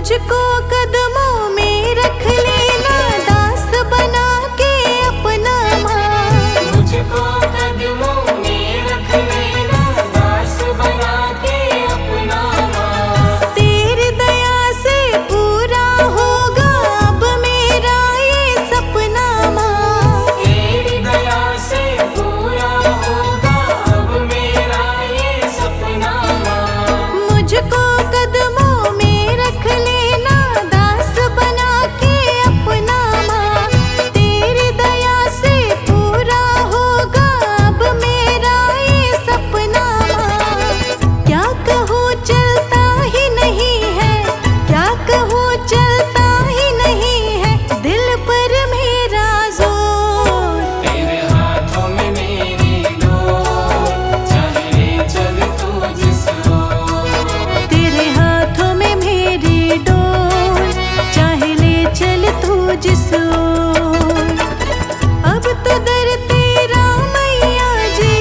मुझको कदमों में रख लेना, दास बना के अपना माँ। मुझको कदमों में रख लेना, दास बना के अपना माँ। तेरी दया से पूरा होगा अब मेरा ये सपना माँ। तेरी दया से पूरा होगा अब मेरा ये सपना माँ। मुझको कदमों में रख लेना, दास बना के अपना माँ। तेरी दया से पूरा होगा अब मेरा ये सपना माँ। क्या कहूँ चलता ही नहीं है, क्या कहूँ चलता ही नहीं है, दिल पर मेरा जोर। तेरे हाथों में मेरी डोर, चाहे ले चल तू जिस ओर। तेरे हाथों में मेरी डोर, चाहे ले चल तू जिस ओर। अब तो दर तेरा मैया जी,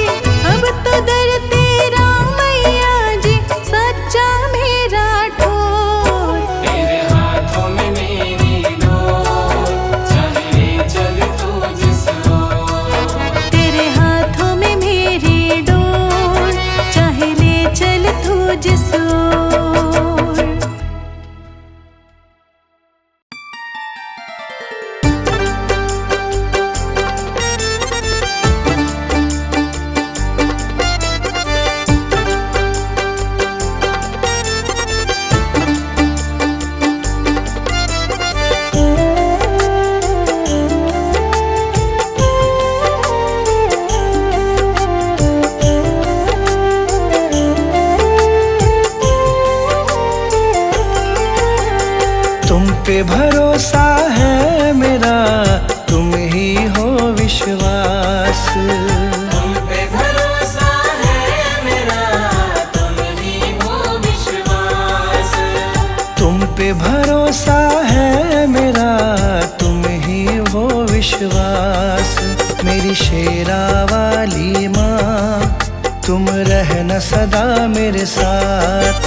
अब तो दर तेरा मैया जी, सच्चा मेरा ठोर। तेरे हाथों में मेरी डोर, चाहे ले चल तू जिस ओर। तेरे हाथों में मेरी डोर, चाहे ले चल तू जिस ओर। तुम पे भरोसा है मेरा, तुम ही हो विश्वास। तुम पे भरोसा है मेरा, तुम ही हो विश्वास। तुम पे भरोसा है मेरा, तुम ही हो विश्वास। मेरी शेरा वाली माँ, तुम रहना सदा मेरे साथ।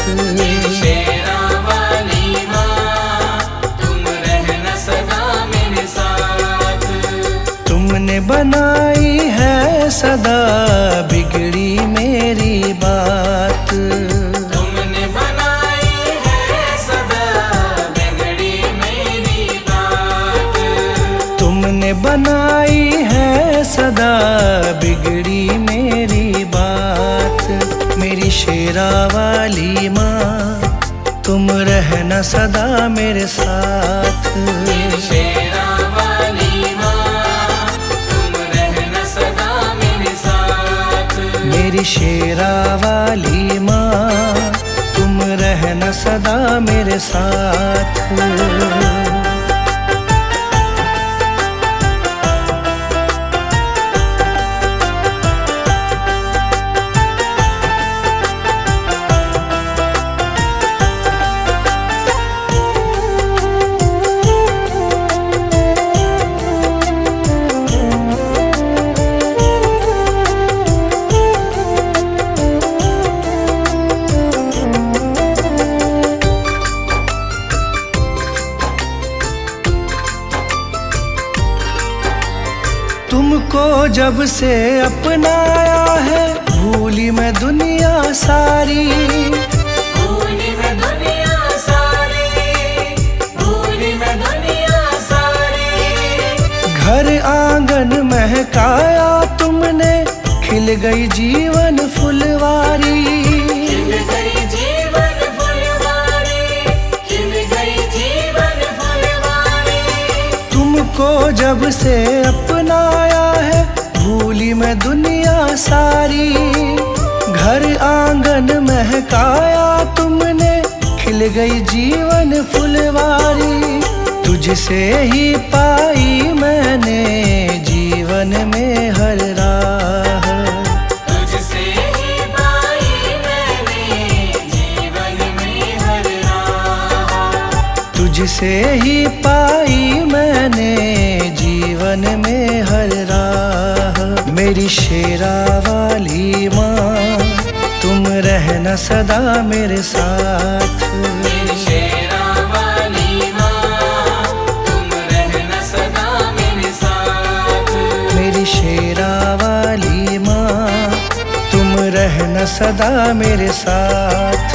शेरा वाली माँ, तुम रहना सदा मेरे साथ। तुमने बनाई है सदा बिगड़ी मेरी बात। तुमने बनाई है सदा बिगड़ी मेरी बात। तुमने बनाई है सदा बिगड़ी मेरी बात। मेरी शेरा वाली माँ, तुम रहना सदा मेरे साथ। शेरा वाली माँ, तुम रहना सदा मेरे साथ। मेरी शेरा वाली माँ, तुम रहना सदा मेरे साथ। तुमको जब से अपनाया है, भूली मैं दुनिया सारी। भूली मैं दुनिया सारी, भूली मैं दुनिया सारी। घर आंगन महकाया तुमने, खिल गई जीवन फुलवारी। खिल गई जीवन फुलवारी, खिल गई जीवन फुलवारी। तुमको जब से अपनाया है, भूली मैं दुनिया सारी। घर आंगन महकाया तुमने, खिल गई जीवन फुलवारी। तुझसे ही पाई मैंने जीवन में हर राह। तुझसे ही पाई मैंने जीवन में हर राह। तुझसे ही पाई मैंने जीवन में हर राह। मेरी शेरा वाली माँ, तुम रहना सदा मेरे साथ। मेरी शेरा वाली सदा मेरे साथ।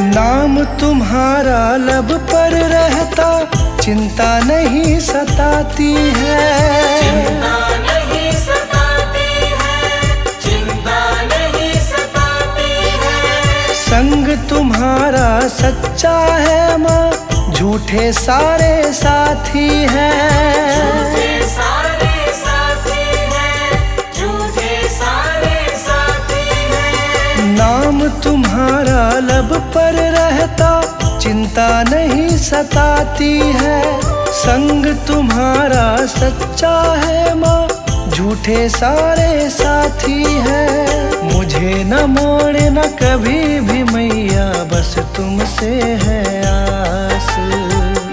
नाम तुम्हारा लब पर रहता, चिंता नहीं सताती है। चिंता नहीं सताती है, चिंता नहीं सताती है। संग तुम्हारा सच्चा है माँ, झूठे सारे साथी हैं। झूठे सारे साथी हैं, झूठे सारे साथी हैं। नाम तुम्हारा लब पर रहता, चिंता नहीं सताती है। संग तुम्हारा सच्चा है माँ, झूठे सारे साथी हैं। मुझे न मोड़ना कभी भी मैया, बस तुमसे है आस।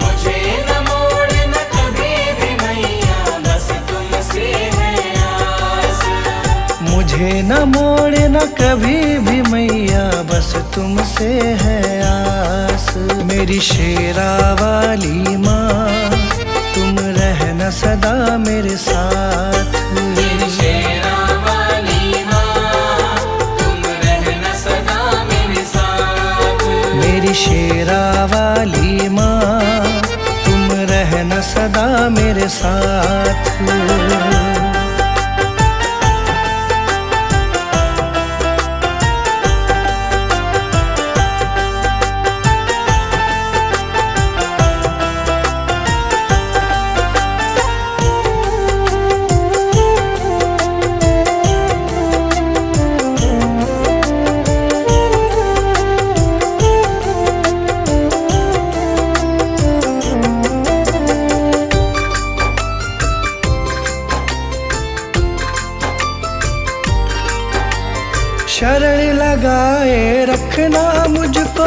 मुझे न मोड़ना कभी भी मैया, बस तुमसे है आस। मुझे न मोड़ना कभी भी मैया, बस तुमसे है आस। मेरी शेरा वाली माँ, तुम रहना सदा मेरे साथ। मेरी शेरा वाली माँ, तुम रहना सदा मेरे साथ। मेरी शेरा वाली माँ, तुम रहना सदा मेरे साथ। शरण लगाए रखना मुझको,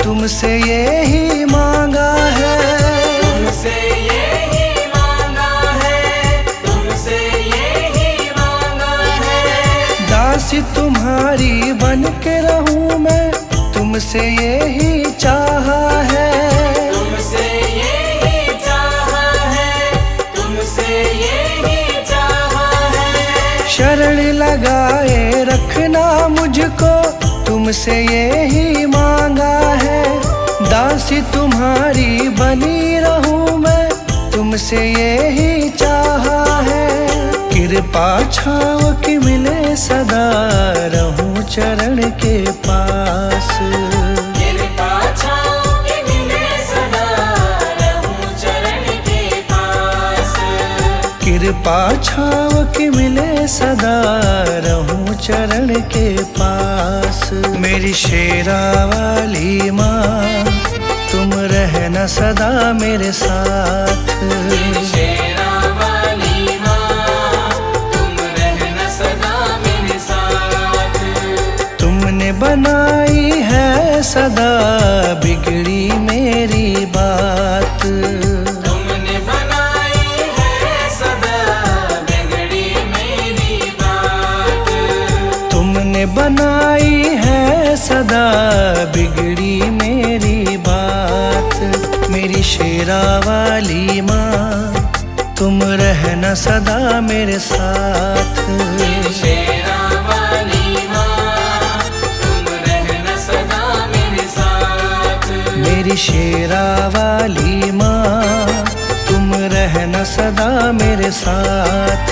तुमसे यही मांगा है। तुमसे यही मांगा है, तुमसे यही मांगा है। दासी तुम्हारी बन के रहूं मैं, तुमसे यही चाहा है। तुमसे यही चाहा है, तुमसे यही चाहा है। शरण लगाए रखना मुझको, तुमसे यही मांगा है। दासी तुम्हारी बनी रहूं मैं, तुमसे यही चाहा है। कृपा छाँव की मिले सदा, रहूं चरण के पास। कृपा छाँव की मिले सदा, रहूं चरण के पास। कृपा छाँव की मिले सदा, रहूं चरण के पास। मेरी शेरा वाली माँ, तुम रहना सदा मेरे साथ। मेरी शेरा वाली माँ, तुम रहना सदा मेरे साथ। तुमने बनाई है सदा बिगड़ी मेरी बात। तुमने बनाई है सदा बिगड़ी मेरी बात। तुमने बनाई है सदा बिगड़ी मेरी बात। मेरी शेरा वाली माँ, तुम रहना सदा मेरे साथ। मेरी शेरा वाली माँ, तुम रहना सदा मेरे साथ। मेरी शेरा वाली माँ, तुम रहना सदा मेरे साथ।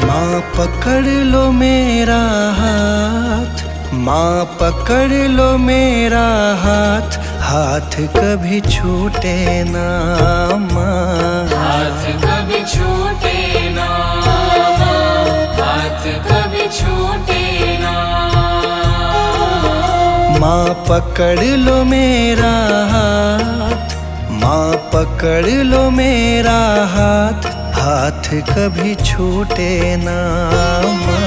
माँ पकड़ लो मेरा हाथ, माँ पकड़ लो मेरा हाथ, हाथ कभी छूटे ना माँ। हाथ कभी छूटे ना माँ। कभी छूटे ना। माँ पकड़ लो मेरा हाथ, माँ पकड़ लो मेरा हाथ, हाथ कभी छूटे ना माँ।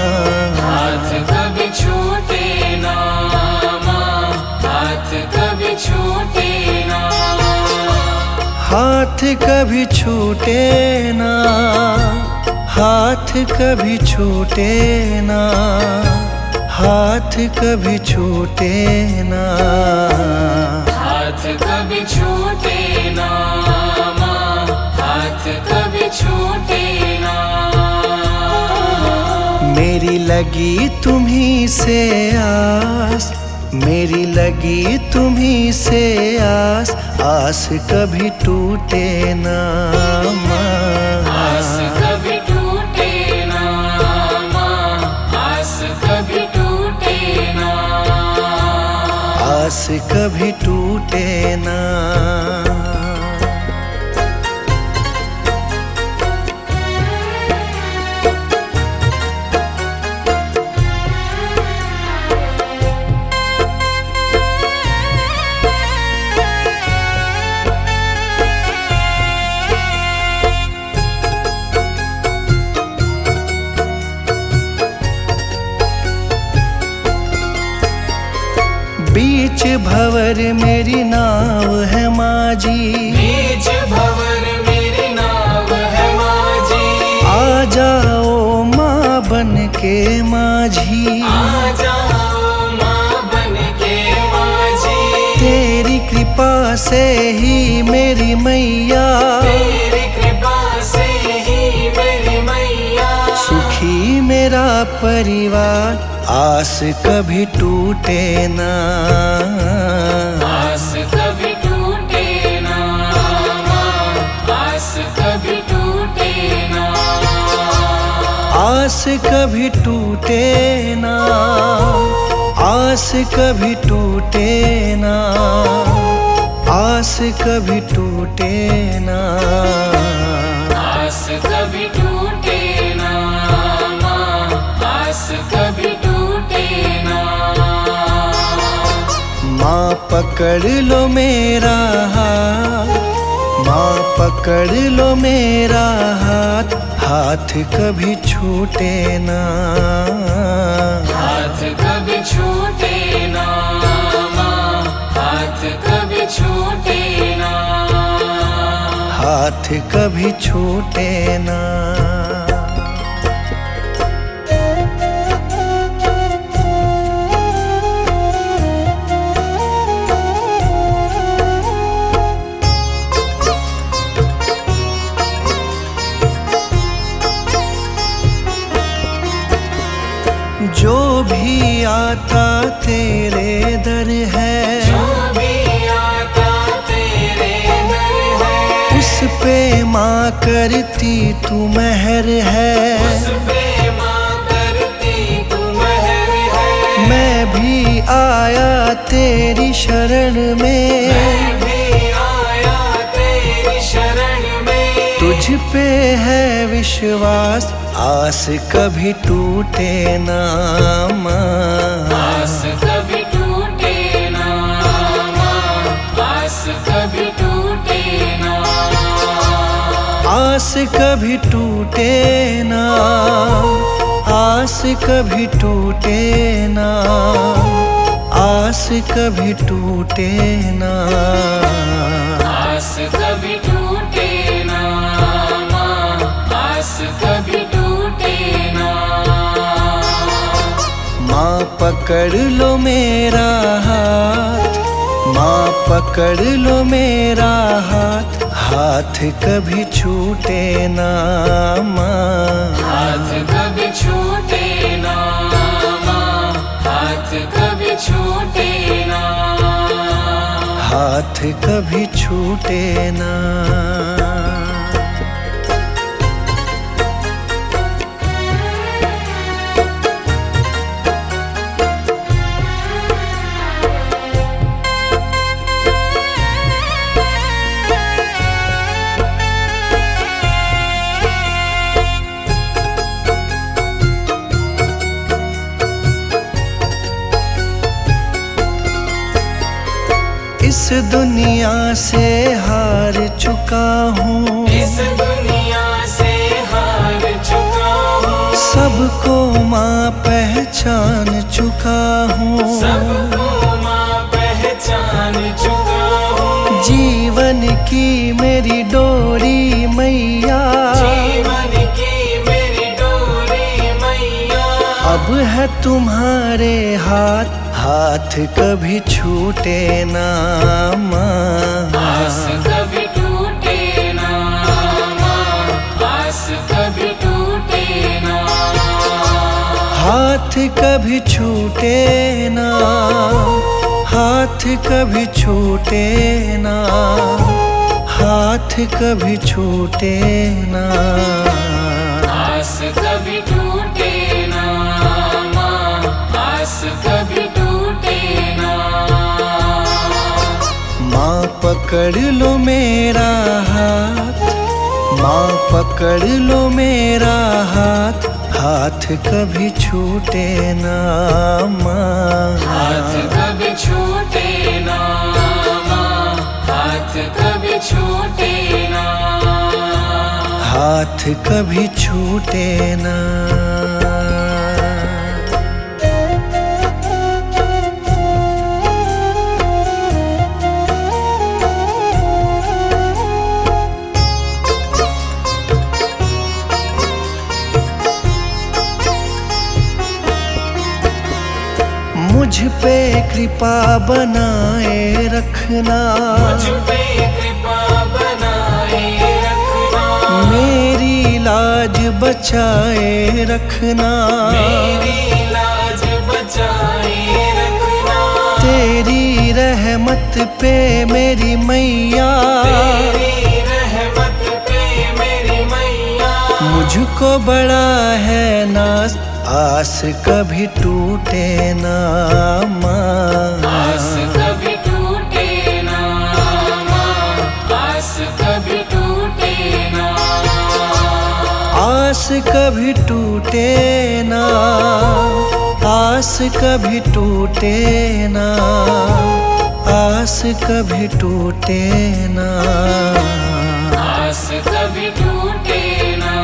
हाथ कभी छूटे ना माँ, हाथ कभी छूटे ना। हाथ कभी छूटे ना, हाथ कभी छूटे ना, हाथ कभी छूटे ना। हाथ कभी छूटे ना माँ, हाथ कभी छूटे ना। मेरी लगी तुम्हीं से आस, मेरी लगी तुम्हीं से आस, आस कभी टूटे ना आस माँ। कभी टूटे ना माँ, आस कभी टूटे ना। आस कभी टूटे ना। बीच भंवर मेरी नाव है माझी, बीच भंवर मेरी नाव है माझी। आ जाओ माँ बन के माझी, आ जाओ माँ बन के माझी। तेरी कृपा से ही मेरी मैया, तेरी कृपा से ही मेरी मैया। सुखी मेरा परिवार, आस कभी टूटे ना। आस कभी टूटे ना माँ, आस कभी टूटे ना। आस कभी टूटे ना, आस कभी टूटे ना, आस कभी टूटे ना। आस कभी टूटे ना माँ, आस कभी टूटे ना। माँ पकड़ लो मेरा हाथ, माँ पकड़ लो मेरा हाथ, हाथ कभी छूटे ना। हाथ कभी छूटे ना माँ, हाथ कभी छूटे ना। हाथ कभी छूटे ना। जो भी आता तेरे दर है, जो भी आता तेरे दर है। उस पे माँ करती तू मेहर है। उस पे माँ करती तू मेहर है। मैं भी आया तेरी शरण में, मैं भी आया तेरी शरण में। तुझ पे है विश्वास, आस कभी टूटे ना माँ। आस कभी टूटे ना माँ, आस कभी टूटे ना। आस कभी टूटे ना, आस कभी टूटे ना, आस कभी टूटे ना। आस कभी टूटे ना माँ, आस कभी टूटे ना। माँ पकड़ लो मेरा हाथ, माँ पकड़ लो मेरा हाथ, हाथ कभी छूटे ना माँ। हाथ कभी छूटे ना माँ, हाथ कभी छूटे ना। हाथ कभी छूटे ना। इस दुनिया से हार चुका हूँ, इस दुनिया से हार चुका हूँ, सबको माँ पहचान चुका हूँ, सबको माँ पहचान चुका हूँ। जीवन की मेरी डोरी मैया, जीवन की मेरी डोरी मैया, अब है तुम्हारे हाथ, हाथ कभी छूटे ना माँ। आस कभी टूटे ना माँ, आस कभी टूटे ना, हाथ कभी छूटे ना, हाथ कभी छूटे ना, हाथ कभी छूटे ना। आस कभी टूटे ना माँ, आस कभी टूटे ना। माँ पकड़ लो मेरा हाथ, माँ पकड़ लो मेरा हाथ, हाथ कभी छूटे ना माँ। हाथ कभी छूटे ना माँ, हाथ कभी छूटे ना, हाथ कभी छूटे ना। मुझ पे कृपा बनाए रखना, मुझ पे कृपा बनाए रखना, मेरी लाज बचाए रखना, मेरी लाज बचाए रखना, तेरी रहमत पे मेरी मैया, तेरी रहमत पे मेरी मैया, मुझको बड़ा है नाज, आस कभी टूटे ना माँ। आस कभी टूटे ना माँ, आस कभी टूटे ना, आस कभी टूटे ना, आस कभी टूटे ना, आस कभी टूटे ना। आस कभी टूटे ना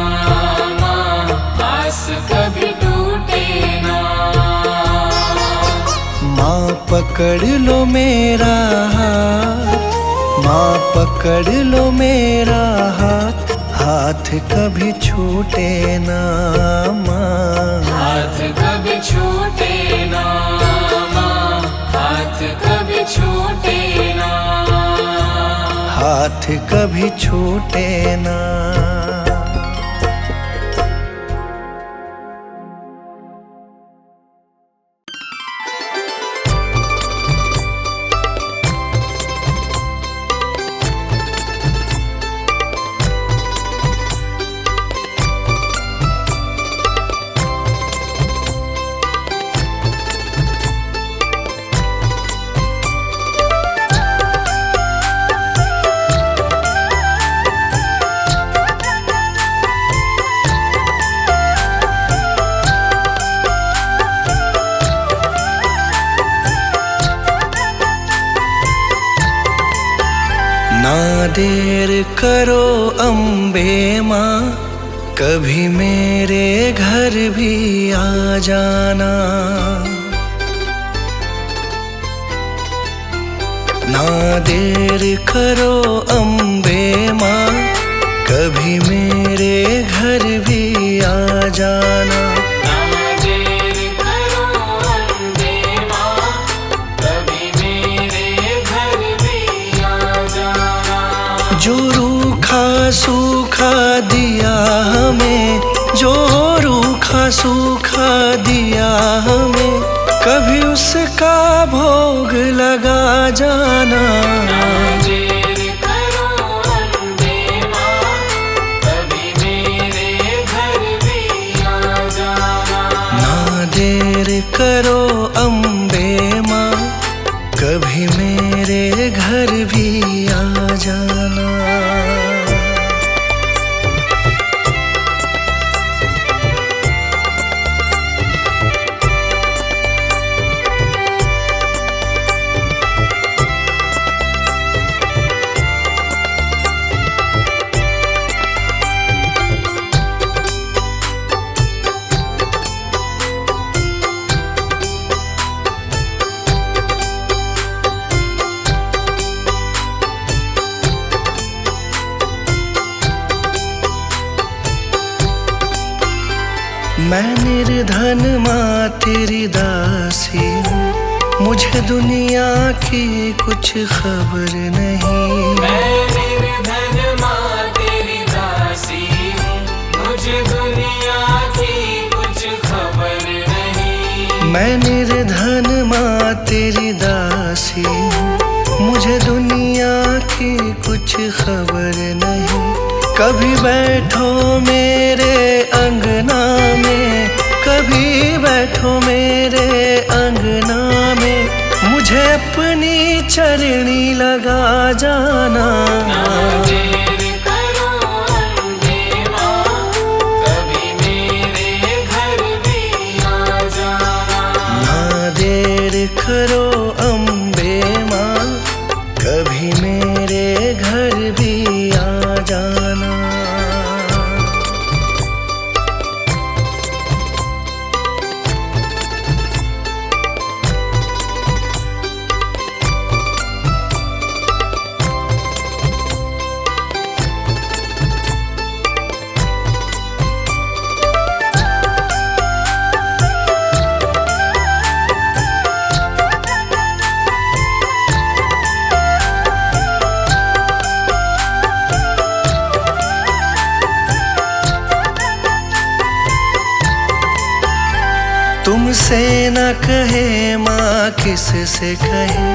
माँ, आस कभी टूटे ना। माँ पकड़ लो मेरा हाथ, माँ पकड़ लो मेरा हाथ, हाथ कभी छूटे ना माँ। हाथ कभी छूटे ना माँ, हाथ कभी छूटे ना, हाथ कभी छूटे ना। ना देर करो अम्बे माँ, कभी मेरे घर भी आ जाना। ना देर करो अम्बे माँ, कभी मेरे घर भी आ जाना। ना देर करो अम्बे माँ, कभी मेरे घर भी आ जाना। जो रूखा सूखा दिया हमें, जो रूखा सूखा दिया हमें, कभी उसका भोग लगा जाना। ना देर करो अम्बे माँ, कभी मेरे घर भी आ जाना। ना देर करो अम्बे माँ, कभी मेरे घर भी आ जाना। निर्धन माँ तेरी दासी हूँ, मुझे दुनिया की कुछ खबर नहीं। मैं निर्धन माँ तेरी दासी हूँ, मुझे दुनिया की कुछ खबर नहीं। मैं निर्धन माँ तेरी दासी हूँ, मुझे दुनिया की कुछ खबर नहीं। कभी बैठो मेरे अंगना में, कभी बैठो मेरे अंगना में, मुझे अपनी चरणी लगा जाना। ना देर करो अम्बे माँ, कभी मेरे घर भी आ जाना। ना देर करो अम्बे माँ, कभी मेरे घर भी आ जाना। तुमसे न कहे माँ किससे कहे,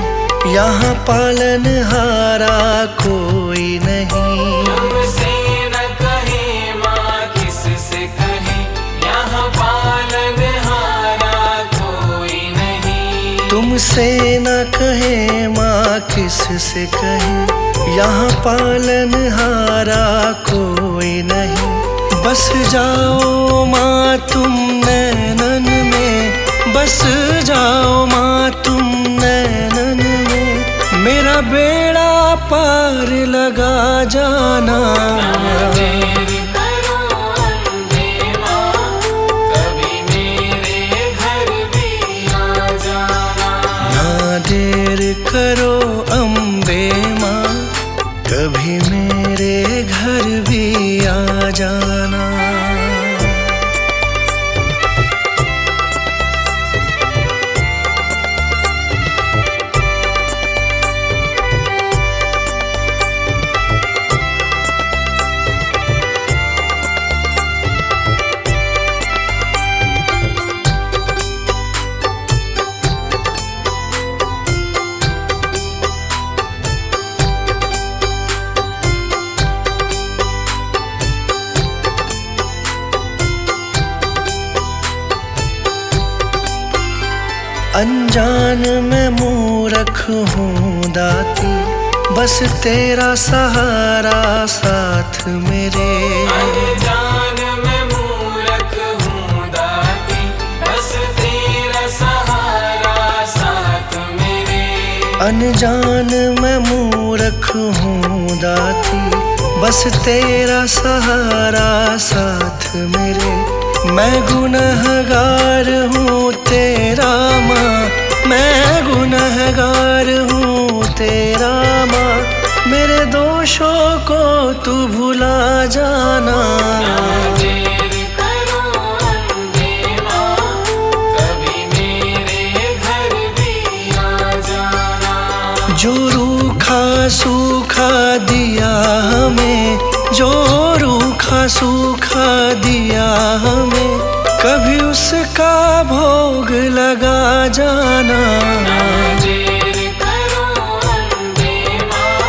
यहाँ पालनहारा कोई नहीं। तुमसे न कहे माँ किससे कहे, यहाँ पालनहारा कोई नहीं। तुमसे न कहे माँ किससे कहे, यहाँ पालनहारा कोई नहीं। बस जाओ माँ तुम नैनन में, बस जाओ माँ तुम नैनन में, मेरा बेड़ा पार लगा जाना। ना देर करो अम्बे माँ, कभी मेरे घर भी आ जाना। ना देर करो अम्बे माँ, कभी मेरे घर भी आ जाना। अनजान मैं मूर्ख हूँ दाती, बस तेरा सहारा साथ मेरे। अनजान मैं मूर्ख हूँ दाती, बस तेरा सहारा साथ मेरे। अनजान मैं मूर्ख हूँ दाती, बस तेरा सहारा साथ मेरे। मैं गुनहगार हूँ तेरा माँ, मैं गुनहगार हूँ तेरा माँ, मेरे दोषों को तू भुला जाना। ना देर करो अम्बे माँ, कभी मेरे घर भी आ जाना। जो रूखा सूखा दिया हमें, जो रूखा सूखा दिया हमें, कभी उसका भोग लगा जाना। ना देर करो अम्बे माँ,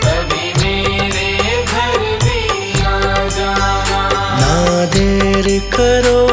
कभी मेरे घर भी आ जाना। ना देर करो